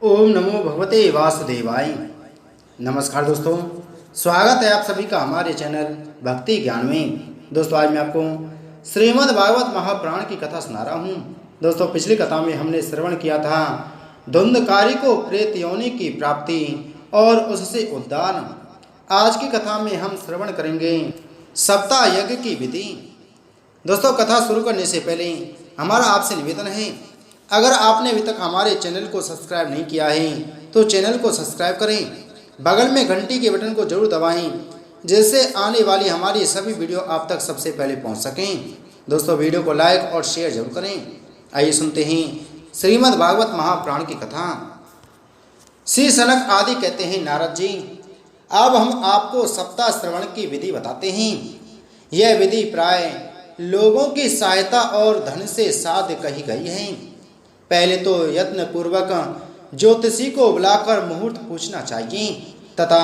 ओम नमो भगवते वासुदेवाय। नमस्कार दोस्तों, स्वागत है आप सभी का हमारे चैनल भक्ति ज्ञान में। दोस्तों आज मैं आपको श्रीमद् भागवत महापुराण की कथा सुना रहा हूँ। दोस्तों पिछली कथा में हमने श्रवण किया था धुंधकारी को प्रेत योनि की प्राप्ति और उससे उद्धार। आज की कथा में हम श्रवण करेंगे सप्ताह यज्ञ की विधि। दोस्तों कथा शुरू करने से पहले हमारा आपसे निवेदन है, अगर आपने अभी तक हमारे चैनल को सब्सक्राइब नहीं किया है तो चैनल को सब्सक्राइब करें, बगल में घंटी के बटन को जरूर दबाएं, जिससे आने वाली हमारी सभी वीडियो आप तक सबसे पहले पहुंच सकें। दोस्तों वीडियो को लाइक और शेयर जरूर करें। आइए सुनते हैं श्रीमद् भागवत महापुराण की कथा। श्री सनक आदि कहते हैं, नारद जी अब हम आपको सप्ताह श्रवण की विधि बताते हैं। यह विधि प्राय लोगों की सहायता और धन से साध्य कही गई है। पहले तो यत्न पूर्वक ज्योतिषी को बुलाकर मुहूर्त पूछना चाहिए तथा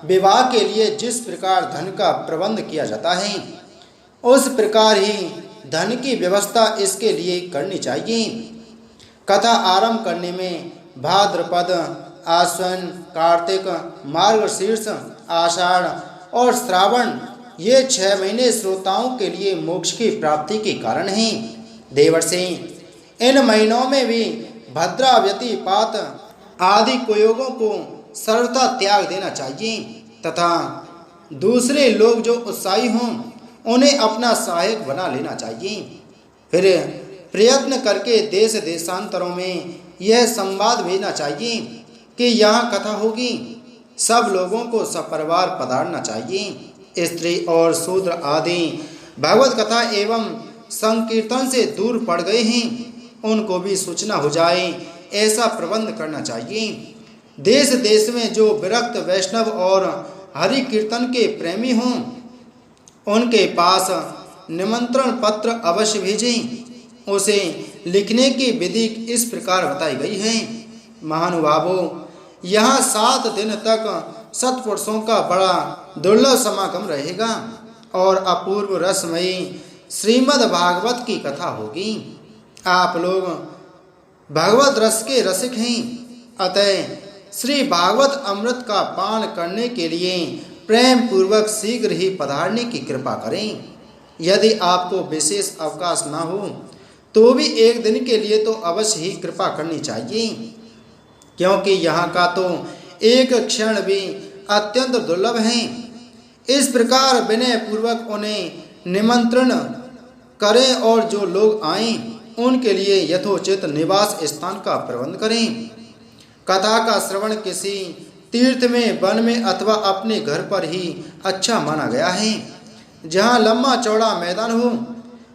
विवाह के लिए जिस प्रकार धन का प्रबंध किया जाता है उस प्रकार ही धन की व्यवस्था इसके लिए करनी चाहिए। कथा आरंभ करने में भाद्रपद, आश्विन, कार्तिक, मार्गशीर्ष, आषाढ़ और श्रावण ये 6 महीने श्रोताओं के लिए मोक्ष की प्राप्ति के कारण हैं। देवर्षि इन महीनों में भी भद्रा, व्यतिपात आदि कुयोगों को सर्वथा त्याग देना चाहिए तथा दूसरे लोग जो उत्साही हों उन्हें अपना सहायक बना लेना चाहिए। फिर प्रयत्न करके देश देशांतरों में यह संवाद भेजना चाहिए कि यहाँ कथा होगी, सब लोगों को सपरिवार पधारना चाहिए। स्त्री और शूद्र आदि भगवत कथा एवं संकीर्तन से दूर पड़ गए हैं, उनको भी सूचना हो जाए ऐसा प्रबंध करना चाहिए। देश देश में जो विरक्त वैष्णव और हरि कीर्तन के प्रेमी हों उनके पास निमंत्रण पत्र अवश्य भेजें। उसे लिखने की विधि इस प्रकार बताई गई है। महानुभावों, यहाँ 7 दिन तक सत्पुरुषों का बड़ा दुर्लभ समागम रहेगा और अपूर्व रसमयी श्रीमद् भागवत की कथा होगी। आप लोग भगवत रस के रसिक हैं, अतः श्री भागवत अमृत का पान करने के लिए प्रेम पूर्वक शीघ्र ही पधारने की कृपा करें। यदि आपको विशेष अवकाश न हो तो भी 1 दिन के लिए तो अवश्य ही कृपा करनी चाहिए, क्योंकि यहाँ का तो एक क्षण भी अत्यंत दुर्लभ है। इस प्रकार विनय पूर्वक उन्हें निमंत्रण करें और जो लोग आएं उनके लिए यथोचित निवास स्थान का प्रबंध करें। कथा का श्रवण किसी तीर्थ में, वन में अथवा अपने घर पर ही अच्छा माना गया है। जहाँ लंबा चौड़ा मैदान हो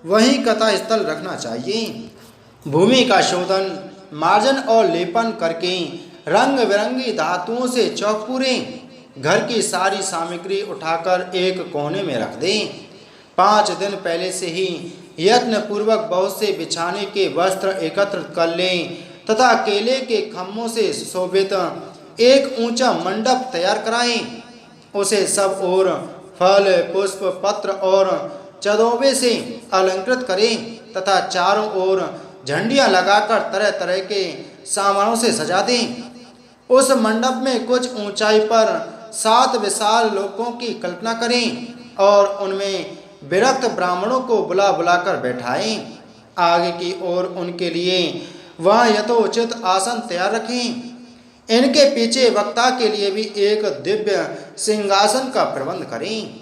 वहीं कथा स्थल रखना चाहिए। भूमि का शोधन, मार्जन और लेपन करके रंग बिरंगी धातुओं से चौक पूरे घर की सारी सामग्री उठाकर एक कोने में रख दें। 5 दिन पहले से ही यत्न पूर्वक बहुत से बिछाने के वस्त्र एकत्र कर लें तथा केले के खम्भों से शोभित एक ऊंचा मंडप तैयार कराएं। उसे सब ओर फल, पुष्प, पत्र और चदोबे से अलंकृत करें तथा चारों ओर झंडियां लगाकर तरह तरह के सामानों से सजा दें। उस मंडप में कुछ ऊंचाई पर 7 विशाल लोकों की कल्पना करें और उनमें विरक्त ब्राह्मणों को बुला बुलाकर बैठाएं। आगे की ओर उनके लिए वहाँ यथोचित आसन तैयार रखें। इनके पीछे वक्ता के लिए भी एक दिव्य सिंहासन का प्रबंध करें।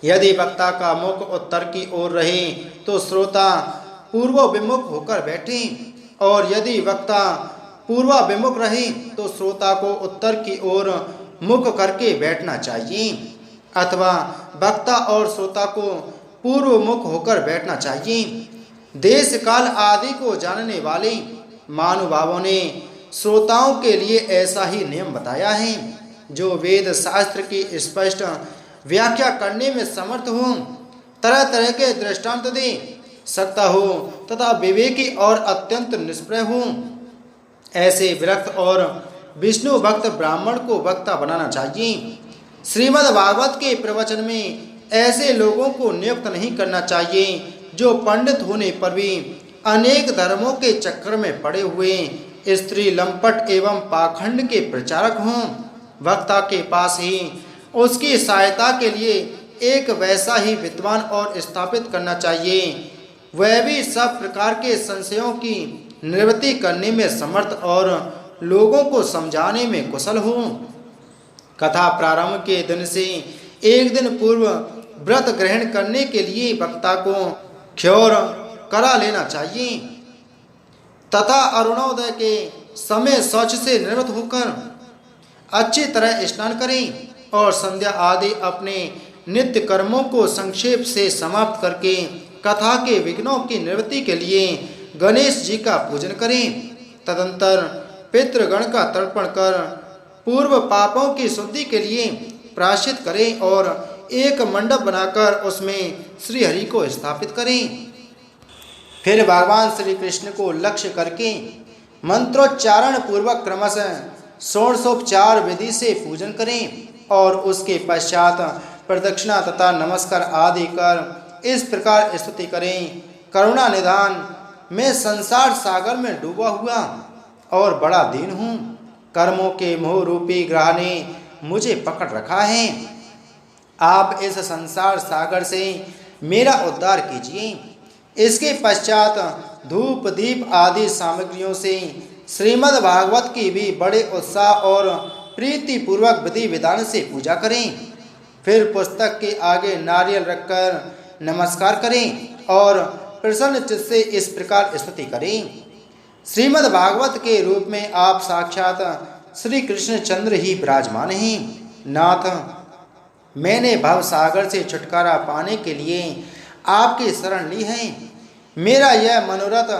यदि वक्ता का मुख उत्तर की ओर रहे तो श्रोता पूर्वोभिमुख होकर बैठें और यदि वक्ता पूर्वाभिमुख रहे तो श्रोता को उत्तर की ओर मुख करके बैठना चाहिए अथवा वक्ता और श्रोता को पूर्व मुख होकर बैठना चाहिए। देश काल आदि को जानने वाले महानुभावों ने श्रोताओं के लिए ऐसा ही नियम बताया है। जो वेद शास्त्र की स्पष्ट व्याख्या करने में समर्थ हो, तरह तरह के दृष्टांत दे सकता हो तथा विवेकी और अत्यंत निष्प्रय हो, ऐसे विरक्त और विष्णु भक्त ब्राह्मण को वक्ता बनाना चाहिए। श्रीमद् भागवत के प्रवचन में ऐसे लोगों को नियुक्त नहीं करना चाहिए जो पंडित होने पर भी अनेक धर्मों के चक्कर में पड़े हुए स्त्री लंपट एवं पाखंड के प्रचारक हों, वक्ता के पास ही उसकी सहायता के लिए एक वैसा ही विद्वान और स्थापित करना चाहिए, वह भी सब प्रकार के संशयों की निवृत्ति करने में समर्थ और लोगों को समझाने में कुशल हो। कथा प्रारंभ के दिन से एक दिन पूर्व व्रत ग्रहण करने के लिए वक्ता को क्षौर करा लेना चाहिए तथा अरुणोदय के समय शौच से निवृत्त होकर अच्छी तरह स्नान करें और संध्या आदि अपने नित्य कर्मों को संक्षेप से समाप्त करके कथा के विघ्नों की निवृत्ति के लिए गणेश जी का पूजन करें। तदंतर पितृगण का तर्पण कर पूर्व पापों की शुद्धि के लिए प्रायश्चित करें और एक मंडप बनाकर उसमें श्री हरि को स्थापित करें। फिर भगवान श्री कृष्ण को लक्ष्य करके मंत्रोच्चारण पूर्वक क्रमशः षोडशोपचार विधि से पूजन करें और उसके पश्चात प्रदक्षिणा तथा नमस्कार आदि कर इस प्रकार स्तुति करें। करुणा निधान, मैं संसार सागर में डूबा हुआ और बड़ा दीन हूँ। कर्मों के मोह रूपी ग्रह ने मुझे पकड़ रखा है। आप इस संसार सागर से मेरा उद्धार कीजिए। इसके पश्चात धूप दीप आदि सामग्रियों से श्रीमद् भागवत की भी बड़े उत्साह और प्रीति पूर्वक विधि विधान से पूजा करें। फिर पुस्तक के आगे नारियल रखकर नमस्कार करें और प्रसन्न चित्त से इस प्रकार स्तुति करें। श्रीमद् भागवत के रूप में आप साक्षात श्री कृष्ण चंद्र ही विराजमान हैं। नाथ, मैंने भव सागर से छुटकारा पाने के लिए आपकी शरण ली है। मेरा यह मनोरथ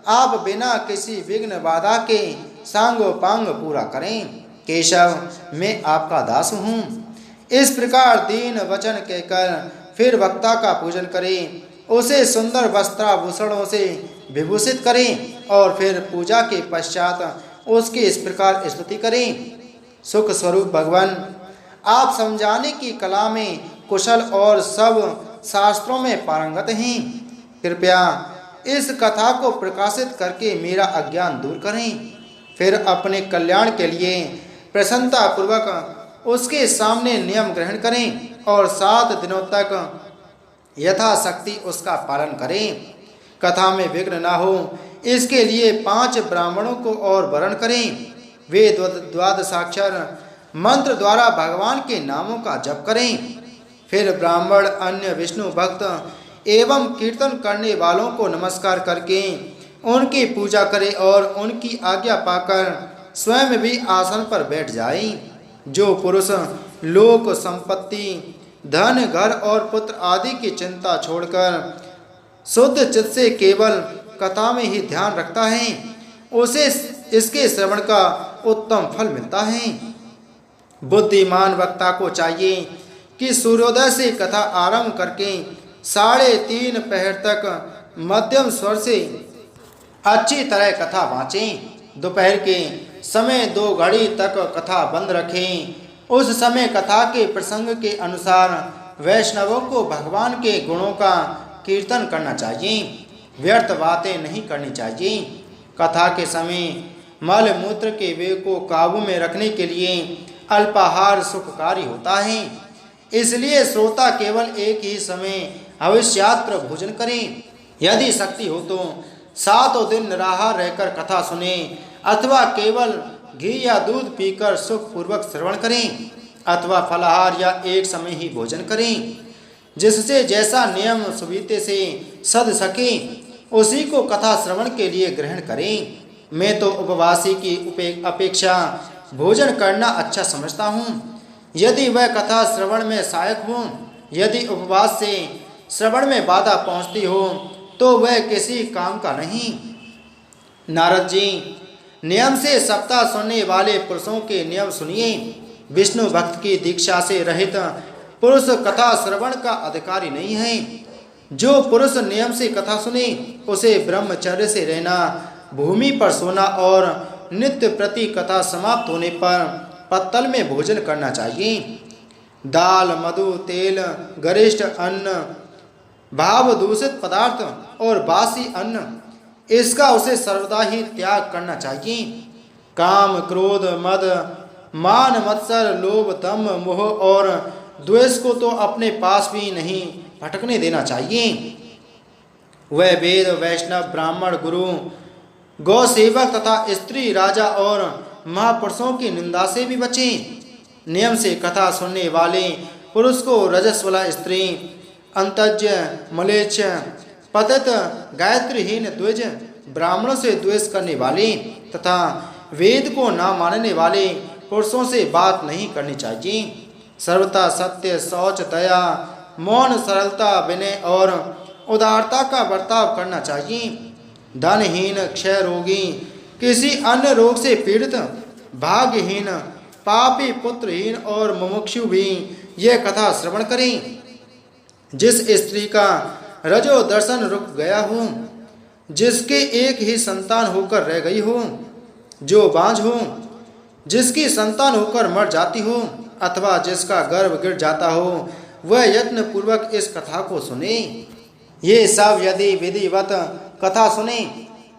आप बिना किसी विघ्न बाधा के सांगोपांग पूरा करें। केशव, मैं आपका दास हूँ। इस प्रकार दीन वचन कहकर फिर वक्ता का पूजन करें, उसे सुंदर वस्त्राभूषणों से विभूषित करें और फिर पूजा के पश्चात उसकी इस प्रकार स्तुति करें। सुख स्वरूप भगवान, आप समझाने की कला में कुशल और सब शास्त्रों में पारंगत हैं। कृपया इस कथा को प्रकाशित करके मेरा अज्ञान दूर करें। फिर अपने कल्याण के लिए प्रसन्नता पूर्वक उसके सामने नियम ग्रहण करें और 7 दिनों तक यथाशक्ति उसका पालन करें। कथा में विघ्न ना हो इसके लिए 5 ब्राह्मणों को और वरण करें। वे द्वादशाक्षर मंत्र द्वारा भगवान के नामों का जप करें। फिर ब्राह्मण अन्य विष्णु भक्त एवं कीर्तन करने वालों को नमस्कार करके उनकी पूजा करें और उनकी आज्ञा पाकर स्वयं भी आसन पर बैठ जाएं। जो पुरुष लोक संपत्ति, धन, घर और पुत्र आदि की चिंता छोड़कर शुद्ध चित्त से केवल कथा में ही ध्यान रखता है, उसे इसके श्रवण का उत्तम फल मिलता है। बुद्धिमान वक्ता को चाहिए कि सूर्योदय से कथा आरंभ करके 3:30 पहर तक मध्यम स्वर से अच्छी तरह कथा वाँचें। दोपहर के समय 2 घड़ी तक कथा बंद रखें। उस समय कथा के प्रसंग के अनुसार वैष्णवों को भगवान के गुणों का कीर्तन करना चाहिए। व्यर्थ बातें नहीं करनी चाहिए। कथा के समय मल मूत्र के वेग को काबू में रखने के लिए अल्पाहार सुखकारी होता है। इसलिए श्रोता केवल एक ही समय अवश्यात्र भोजन करें। यदि शक्ति हो तो 7 दिन निराहार रहकर कथा सुने अथवा केवल घी या दूध पीकर सुखपूर्वक श्रवण करें अथवा फलाहार या एक समय ही भोजन करें। जिससे जैसा नियम सुविधे से सध सके उसी को कथा श्रवण के लिए ग्रहण करें। मैं तो उपवासी की अपेक्षा भोजन करना अच्छा समझता हूँ, यदि वह कथा श्रवण में सहायक हो। यदि उपवास से श्रवण में बाधा पहुँचती हो तो वह किसी काम का नहीं। नारद जी, नियम से सप्ताह सुनने वाले पुरुषों के नियम सुनिए। विष्णु भक्त की दीक्षा से रहित पुरुष कथा श्रवण का अधिकारी नहीं है। जो पुरुष नियम से कथा सुने उसे ब्रह्मचर्य से रहना, भूमि पर सोना और नित्य प्रति कथा समाप्त होने पर पत्तल में भोजन करना चाहिए। दाल, मधु, तेल, गरिष्ठ अन्न, भाव दूषित पदार्थ और बासी अन्न, इसका उसे सर्वदा ही त्याग करना चाहिए। काम, क्रोध, मद, मान, मत्सर, लोभ, दम्भ, मोह और द्वेष को तो अपने पास भी नहीं भटकने देना चाहिए। वह वेद, वैष्णव, ब्राह्मण, गुरु, गौ सेवक तथा स्त्री, राजा और महापुरुषों की निंदा से भी बचें। नियम से कथा सुनने वाले पुरुष को रजस्वला स्त्री, अंतज्य, मलेच्छ, पतित, गायत्रीहीन, द्विज, ब्राह्मणों से द्वेष करने वाले तथा वेद को न मानने वाले पुरुषों से बात नहीं करनी चाहिए। सर्वथा सत्य, शौच, दया, मौन, सरलता, विनय और उदारता का बर्ताव करना चाहिए। धनहीन, क्षय रोगी, किसी अन्य रोग से पीड़ित, भाग्यहीन, पापी, पुत्रहीन और मुमुक्षु भी यह कथा श्रवण करें। जिस स्त्री का रजो दर्शन रुक गया हो, जिसके एक ही संतान होकर रह गई हो, जो बांझ हो, जिसकी संतान होकर मर जाती हो अथवा जिसका गर्भ गिर जाता हो, वह यत्न पूर्वक इस कथा को सुने। ये सब यदि विधिवत कथा सुने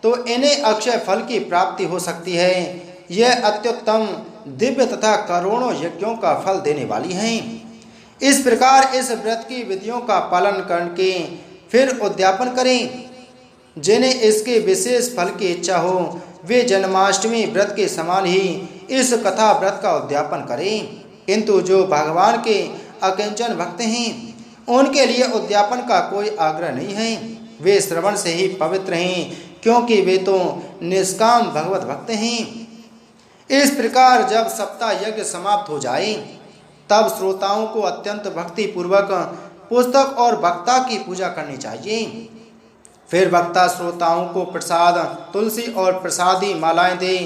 तो इन्हें अक्षय फल की प्राप्ति हो सकती है। यह अत्युत्तम, दिव्य तथा करोड़ों यज्ञों का फल देने वाली है। इस प्रकार इस व्रत की विधियों का पालन करके फिर उद्यापन करें। जिन्हें इसके विशेष फल की इच्छा हो वे जन्माष्टमी व्रत के समान ही इस कथा व्रत का उद्यापन करें। किंतु जो भगवान के अकिंचन भक्त हैं उनके लिए उद्यापन का कोई आग्रह नहीं है। वे श्रवण से ही पवित्र हैं, क्योंकि वे तो निष्काम भगवत भक्त हैं। इस प्रकार जब सप्ताह यज्ञ समाप्त हो जाए तब श्रोताओं को अत्यंत भक्ति पूर्वक पुस्तक और वक्ता की पूजा करनी चाहिए। फिर वक्ता श्रोताओं को प्रसाद, तुलसी और प्रसादी मालाएं दे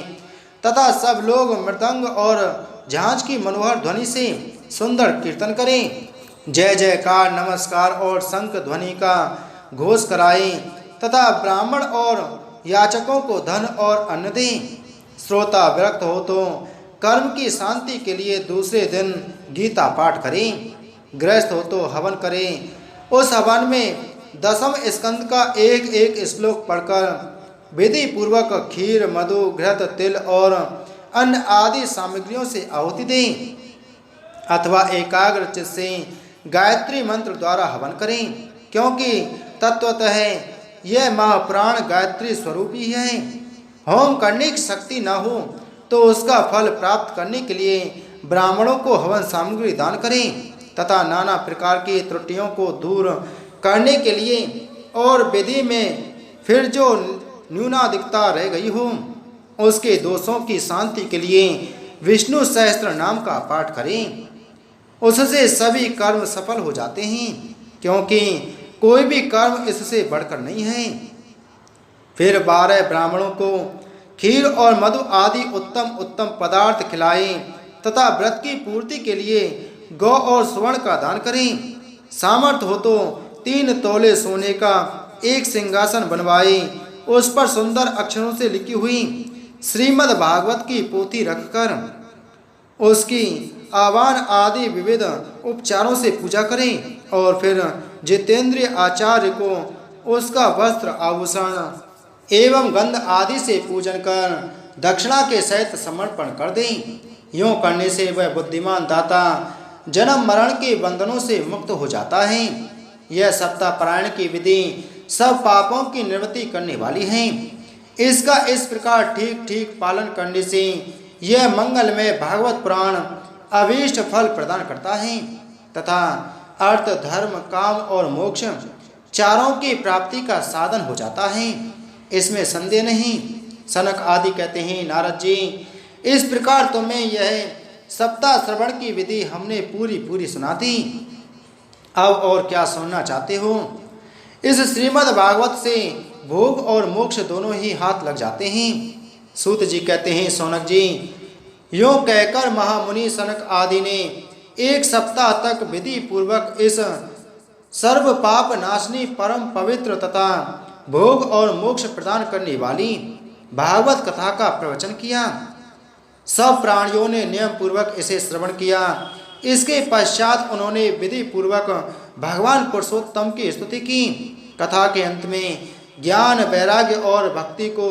तथा सब लोग मृदंग और झांझ की मनोहर ध्वनि से सुंदर कीर्तन करें। जय जयकार, नमस्कार और शंख ध्वनि का घोष कराएं तथा ब्राह्मण और याचकों को धन और अन्न दें। श्रोता विरक्त हो तो कर्म की शांति के लिए दूसरे दिन गीता पाठ करें। गृहस्थ हो तो हवन करें। उस हवन में 10वें स्कंद का एक एक श्लोक पढ़कर विधि पूर्वक खीर, मधु, घृत, तिल और अन्न आदि सामग्रियों से आहुति दें अथवा एकाग्र चित्त से गायत्री मंत्र द्वारा हवन करें, क्योंकि तत्वतः यह महाप्राण गायत्री स्वरूप ही है। होम करने की शक्ति न हो तो उसका फल प्राप्त करने के लिए ब्राह्मणों को हवन सामग्री दान करें तथा नाना प्रकार की त्रुटियों को दूर करने के लिए और विधि में फिर जो न्यूनाधिकता रह गई हो उसके दोषों की शांति के लिए विष्णु सहस्त्र नाम का पाठ करें। उससे सभी कर्म सफल हो जाते हैं, क्योंकि कोई भी कर्म इससे बढ़कर नहीं है। फिर 12 ब्राह्मणों को खीर और मधु आदि उत्तम उत्तम पदार्थ खिलाएं तथा व्रत की पूर्ति के लिए गौ और स्वर्ण का दान करें। सामर्थ्य हो तो 3 तोले सोने का एक सिंहासन बनवाए, उस पर सुंदर अक्षरों से लिखी हुई श्रीमद् भागवत की पोथी रखकर उसकी आवाहन आदि विविध उपचारों से पूजा करें और फिर जितेंद्रिय आचार्य को उसका वस्त्र, आभूषण एवं गंध आदि से पूजन कर दक्षिणा के सहित समर्पण कर दें। यूँ करने से वह बुद्धिमान दाता जन्म मरण के बंधनों से मुक्त हो जाता है। यह सप्ताह पारायण की विधि सब पापों की निवृत्ति करने वाली है। इसका इस प्रकार ठीक ठीक पालन करने से यह मंगलमय भागवत पुराण अभीष्ट फल प्रदान करता है तथा अर्थ, धर्म, काम और मोक्ष चारों की प्राप्ति का साधन हो जाता है। इसमें संदेह नहीं। सनक आदि कहते हैं, नारद जी, इस प्रकार तुम्हें यह सप्ताह श्रवण की विधि हमने पूरी सुना दी। अब और क्या सुनना चाहते हो? इस श्रीमद् भागवत से भोग और मोक्ष दोनों ही हाथ लग जाते हैं। सूत जी कहते हैं, सौनक जी, यूँ कहकर महामुनि सनक आदि ने 1 सप्ताह तक विधि पूर्वक इस सर्व पाप नाशनी परम पवित्र तथा भोग और मोक्ष प्रदान करने वाली भागवत कथा का प्रवचन किया। सब प्राणियों ने नियम पूर्वक इसे श्रवण किया। इसके पश्चात उन्होंने विधि पूर्वक भगवान पुरुषोत्तम की स्तुति की। कथा के अंत में ज्ञान, वैराग्य और भक्ति को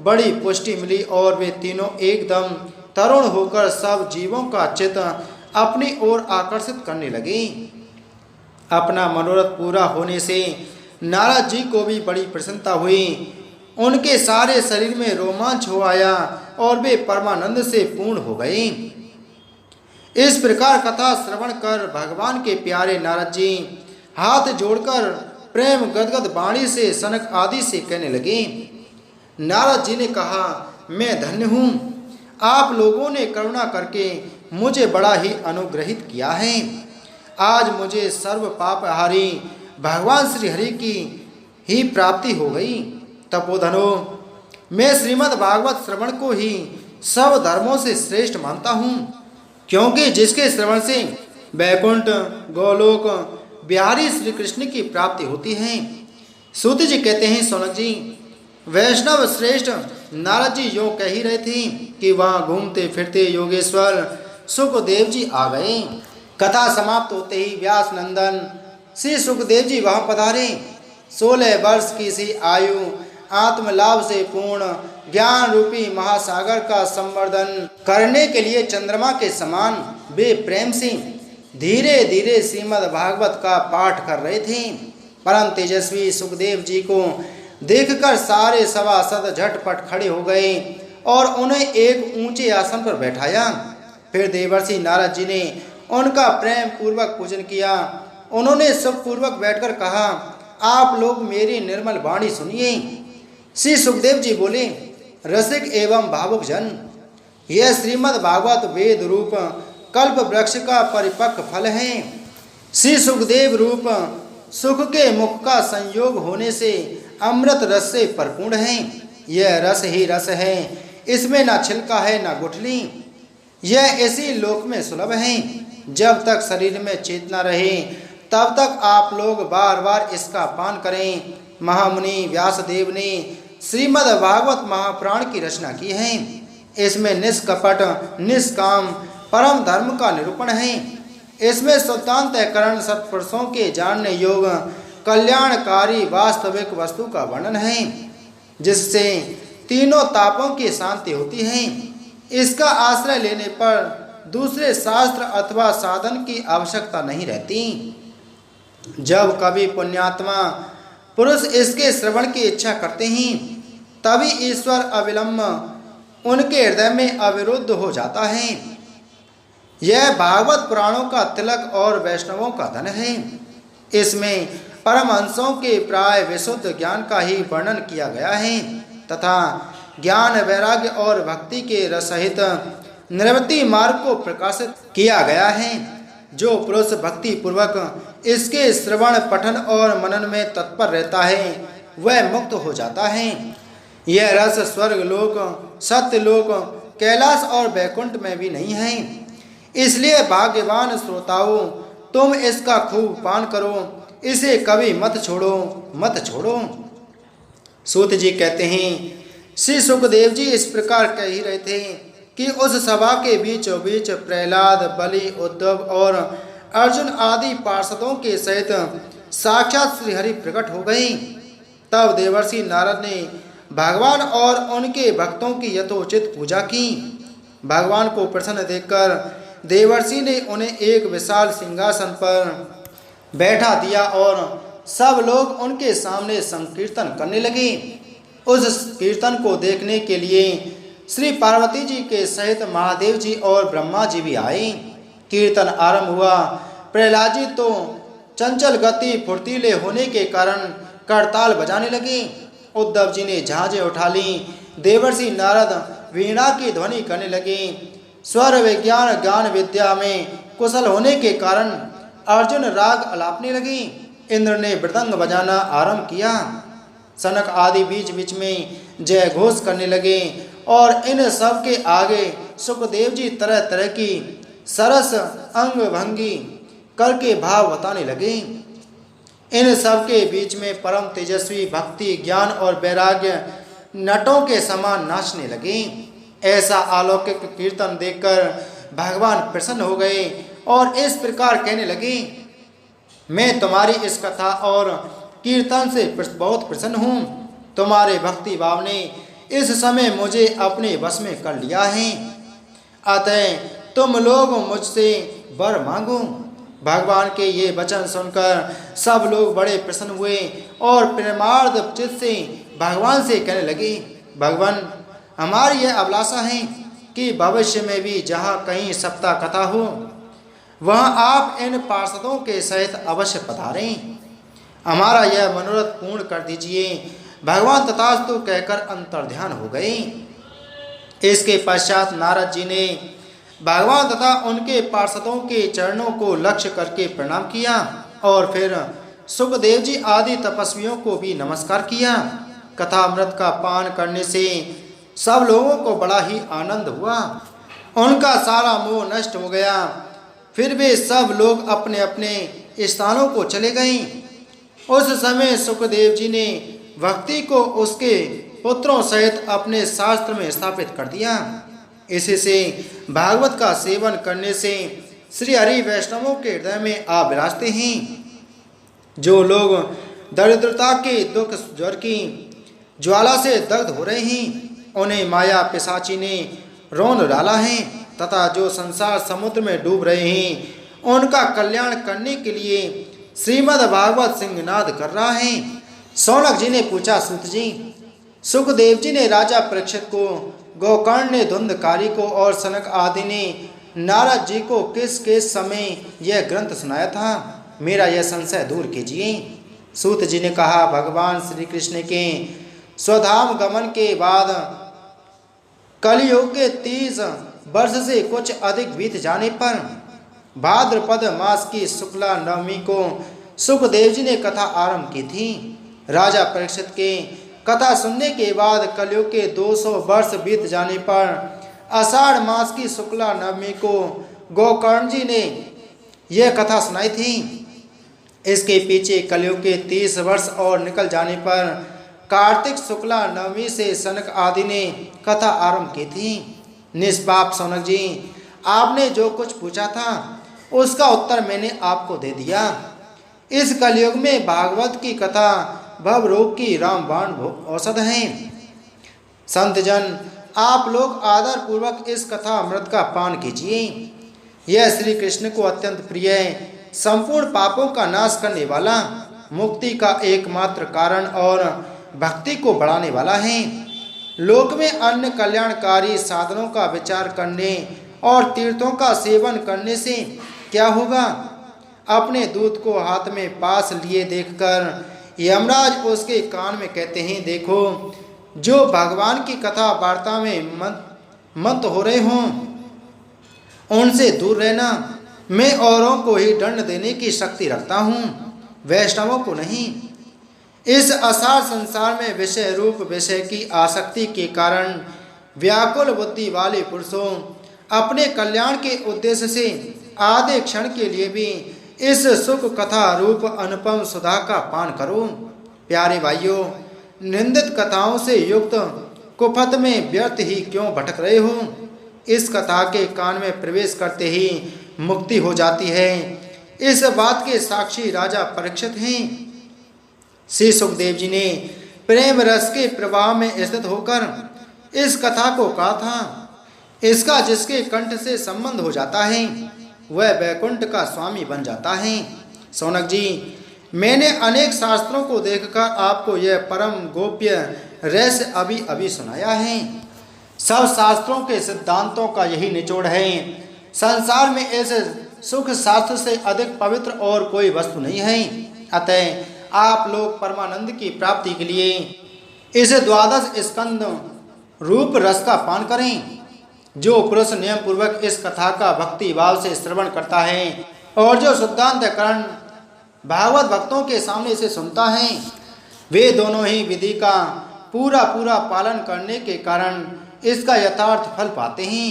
बड़ी पुष्टि मिली और वे तीनों एकदम तरुण होकर सब जीवों का चित्त अपनी ओर आकर्षित करने लगे। अपना मनोरथ पूरा होने से नारद जी को भी बड़ी प्रसन्नता हुई। उनके सारे शरीर में रोमांच हो आया और वे परमानंद से पूर्ण हो गए। इस प्रकार कथा श्रवण कर भगवान के प्यारे नारद जी हाथ जोड़कर प्रेम गदगद वाणी से सनक आदि से कहने लगे। नारद जी ने कहा, मैं धन्य हूँ, आप लोगों ने करुणा करके मुझे बड़ा ही अनुग्रहित किया है। आज मुझे सर्व पापहारी भगवान श्री हरि की ही प्राप्ति हो गई। तपोधनो, मैं श्रीमद् भागवत श्रवण को ही सब धर्मों से श्रेष्ठ मानता हूँ, क्योंकि जिसके श्रवण से वैकुंठ गोलोक बिहारी श्री कृष्ण की प्राप्ति होती है। सूत जी कहते हैं, सौनक जी, वैष्णव श्रेष्ठ नारद जी यों कह ही रहे थे कि वहाँ घूमते फिरते योगेश्वर सुखदेव जी आ गए। कथा समाप्त होते ही व्यास नंदन श्री सुखदेव जी वहाँ पधारे। 16 वर्ष की सी आयु आत्मलाभ से पूर्ण ज्ञान रूपी महासागर का संवर्धन करने के लिए चंद्रमा के समान वे प्रेम से धीरे धीरे श्रीमद् भागवत का पाठ कर रहे थे। परम तेजस्वी सुखदेव जी को देखकर सारे सभासद झटपट खड़े हो गए और उन्हें एक ऊंचे आसन पर बैठाया। फिर देवर्षि नारद जी ने उनका प्रेम पूर्वक पूजन किया। उन्होंने सब पूर्वक बैठकर कहा, आप लोग मेरी निर्मल वाणी सुनिए। श्री सुखदेव जी बोले, रसिक एवं भावुक जन, यह श्रीमद् भागवत वेद रूप कल्प वृक्ष का परिपक्व फल है। श्री सुखदेव रूप सुख के मुख का संयोग होने से अमृत रस से परिपूर्ण है। यह रस ही रस है, इसमें ना छिलका है ना गुठली। यह इसी लोक में सुलभ है। जब तक शरीर में चेतना रहे तब तक आप लोग बार बार इसका पान करें। महामुनि व्यासदेव ने श्रीमद् भागवत महापुराण की रचना की है। इसमें निष्कपट निष्काम परम धर्म का निरूपण है। इसमें सिद्धांतकरण सत्पुरुषों के जानने योग कल्याणकारी वास्तविक वस्तु का वर्णन है, जिससे तीनों तापों की शांति होती है। इसका आश्रय लेने पर दूसरे शास्त्र अथवा साधन की आवश्यकता नहीं रहती। जब कभी पुण्यात्मा पुरुष इसके श्रवण की इच्छा करते हैं, तभी ईश्वर अविलंब उनके हृदय में अविरुद्ध हो जाता है। यह भागवत पुराणों का तिलक और वैष्णवों का धन है। इसमें परमहंसों के प्राय विशुद्ध ज्ञान का ही वर्णन किया गया है तथा ज्ञान वैराग्य और भक्ति के रसहित निवृत्ति मार्ग को प्रकाशित किया गया है। जो पुरुष भक्ति पूर्वक इसके श्रवण पठन और मनन में तत्पर रहता है वह मुक्त हो जाता है। यह रस स्वर्ग लोक सत्यलोक कैलाश और वैकुंठ में भी नहीं है। इसलिए भाग्यवान श्रोताओं, तुम इसका खूब पान करो, इसे कभी मत छोड़ो मत छोड़ो। सूत जी कहते हैं, श्री सुखदेव जी इस प्रकार कह ही रहे थे कि उस सभा के बीचों बीच प्रहलाद, बलि, उद्धव और अर्जुन आदि पार्षदों के सहित साक्षात श्री हरि प्रकट हो गए। तब देवर्षि नारद ने भगवान और उनके भक्तों की यथोचित पूजा की। भगवान को प्रसन्न देखकर देवर्षि ने उन्हें एक विशाल सिंहासन पर बैठा दिया और सब लोग उनके सामने संकीर्तन करने लगे। उस कीर्तन को देखने के लिए श्री पार्वती जी के सहित महादेव जी और ब्रह्मा जी भी आए। कीर्तन आरंभ हुआ। प्रहलाद जी तो चंचल गति फुर्तीले होने के कारण करताल बजाने लगे। उद्धव जी ने झांझें उठा ली। देवर्षि नारद वीणा की ध्वनि करने लगे। स्वर विज्ञान ज्ञान विद्या में कुशल होने के कारण अर्जुन राग अलापने लगे। इंद्र ने मृदंग बजाना आरंभ किया। सनक आदि बीच बीच में जय घोष करने लगे और इन सब के आगे सुखदेव जी तरह तरह की सरस अंग भंगी करके भाव बताने लगे। इन सब के बीच में परम तेजस्वी भक्ति ज्ञान और वैराग्य नटों के समान नाचने लगे। ऐसा अलौकिक कीर्तन देखकर भगवान प्रसन्न हो गए और इस प्रकार कहने लगे, मैं तुम्हारी इस कथा और कीर्तन से बहुत प्रसन्न हूँ। तुम्हारे भक्ति भाव ने इस समय मुझे अपने वश में कर लिया है, अतः तुम लोग मुझसे वर मांगो। भगवान के ये वचन सुनकर सब लोग बड़े प्रसन्न हुए और प्रेमार्थ चित्त से भगवान से कहने लगे, भगवान, हमारी यह अभिलाषा है कि भविष्य में भी जहाँ कहीं सप्ताह कथा हो वहाँ आप इन पार्षदों के सहित अवश्य पधारें। हमारा यह मनोरथ पूर्ण कर दीजिए। भगवान तथास्तु कहकर अंतर्ध्यान हो गए। इसके पश्चात नारद जी ने भगवान तथा उनके पार्षदों के चरणों को लक्ष्य करके प्रणाम किया और फिर सुखदेव जी आदि तपस्वियों को भी नमस्कार किया। कथामृत का पान करने से सब लोगों को बड़ा ही आनंद हुआ, उनका सारा मोह नष्ट हो गया। फिर वे सब लोग अपने अपने स्थानों को चले गए। उस समय सुखदेव जी ने भक्ति को उसके पुत्रों सहित अपने शास्त्र में स्थापित कर दिया। इसी से भागवत का सेवन करने से श्री हरि वैष्णवों के हृदय में आ विराजते हैं। जो लोग दरिद्रता के दुख ज्वर की ज्वाला से दग्ध हो रहे हैं, उन्हें माया पिशाची ने रौंद डाला है तथा जो संसार समुद्र में डूब रहे हैं, उनका कल्याण करने के लिए श्रीमद् भागवत सिंहनाद कर रहा है। शौनक जी ने पूछा, सूत जी, सुखदेव जी ने राजा परीक्षित को, गोकर्ण ने धुंधकारी को और सनक आदि ने नारद जी को किस किस समय यह ग्रंथ सुनाया था? मेरा यह संशय दूर कीजिए। सूत जी ने कहा, भगवान श्री कृष्ण के स्वधाम गमन के बाद कलियुग के 30 वर्ष से कुछ अधिक बीत जाने पर भाद्रपद मास की शुक्ला नवमी को सुखदेव जी ने कथा आरंभ की थी। राजा परीक्षित के कथा सुनने के बाद कलियुग के 200 वर्ष बीत जाने पर आषाढ़ मास की शुक्ला नवमी को गोकर्ण जी ने यह कथा सुनाई थी। इसके पीछे कलियुग के 30 वर्ष और निकल जाने पर कार्तिक शुक्ला नवमी से सनक आदि ने कथा आरंभ की थी। निष्पाप शौनक जी, आपने जो कुछ पूछा था उसका उत्तर मैंने आपको दे दिया। इस कलयुग में भागवत की कथा भव रोग की रामबाण औषध है। संत जन, आप लोग आदर पूर्वक इस कथा अमृत का पान कीजिए। यह श्री कृष्ण को अत्यंत प्रिय, संपूर्ण पापों का नाश करने वाला, मुक्ति का एकमात्र कारण और भक्ति को बढ़ाने वाला है। लोक में अन्य कल्याणकारी साधनों का विचार करने और तीर्थों का सेवन करने से क्या होगा? अपने दूत को हाथ में पास लिए देखकर यमराज उसके कान में कहते हैं, देखो, जो भगवान की कथा वार्ता में मत हो रहे हों उनसे दूर रहना। मैं औरों को ही दंड देने की शक्ति रखता हूँ, वैष्णवों को नहीं। इस असार संसार में विषय रूप विषय की आसक्ति के कारण व्याकुल बुद्धि वाले पुरुषों अपने कल्याण के उद्देश्य से आधे क्षण के लिए भी इस सुख कथा रूप अनुपम सुधा का पान करो। प्यारे भाइयों, निंदित कथाओं से युक्त कुपथ में व्यर्थ ही क्यों भटक रहे हो? इस कथा के कान में प्रवेश करते ही मुक्ति हो जाती है। इस बात के साक्षी राजा परीक्षित हैं। श्री सुखदेव जी ने प्रेम रस के प्रवाह में स्थित होकर इस कथा को कहा था। इसका जिसके कंठ से संबंध हो जाता है वह वैकुंठ का स्वामी बन जाता है। शौनक जी, मैंने अनेक शास्त्रों को देखकर आपको यह परम गोप्य रहस्य अभी अभी सुनाया है। सब शास्त्रों के सिद्धांतों का यही निचोड़ है। संसार में ऐसे सुख शास्त्र से अधिक पवित्र और कोई वस्तु नहीं है। अतः आप लोग परमानंद की प्राप्ति के लिए इस 12 स्कंद रूप रस का पान करें। जो पुरुष नियम पूर्वक इस कथा का भक्ति भाव से श्रवण करता है और जो शुद्धांतकरण भागवत भक्तों के सामने इसे सुनता है, वे दोनों ही विधि का पूरा पालन करने के कारण इसका यथार्थ फल पाते हैं।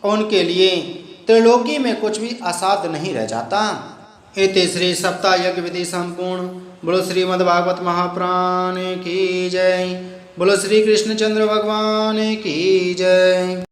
उनके लिए त्रिलोकी में कुछ भी असाध्य नहीं रह जाता। इति श्री सप्ताह यज्ञ विधि संपूर्ण। बोलो श्रीमद् भागवत महापुराण की जय। बोलो श्री कृष्णचंद्र भगवान की जय।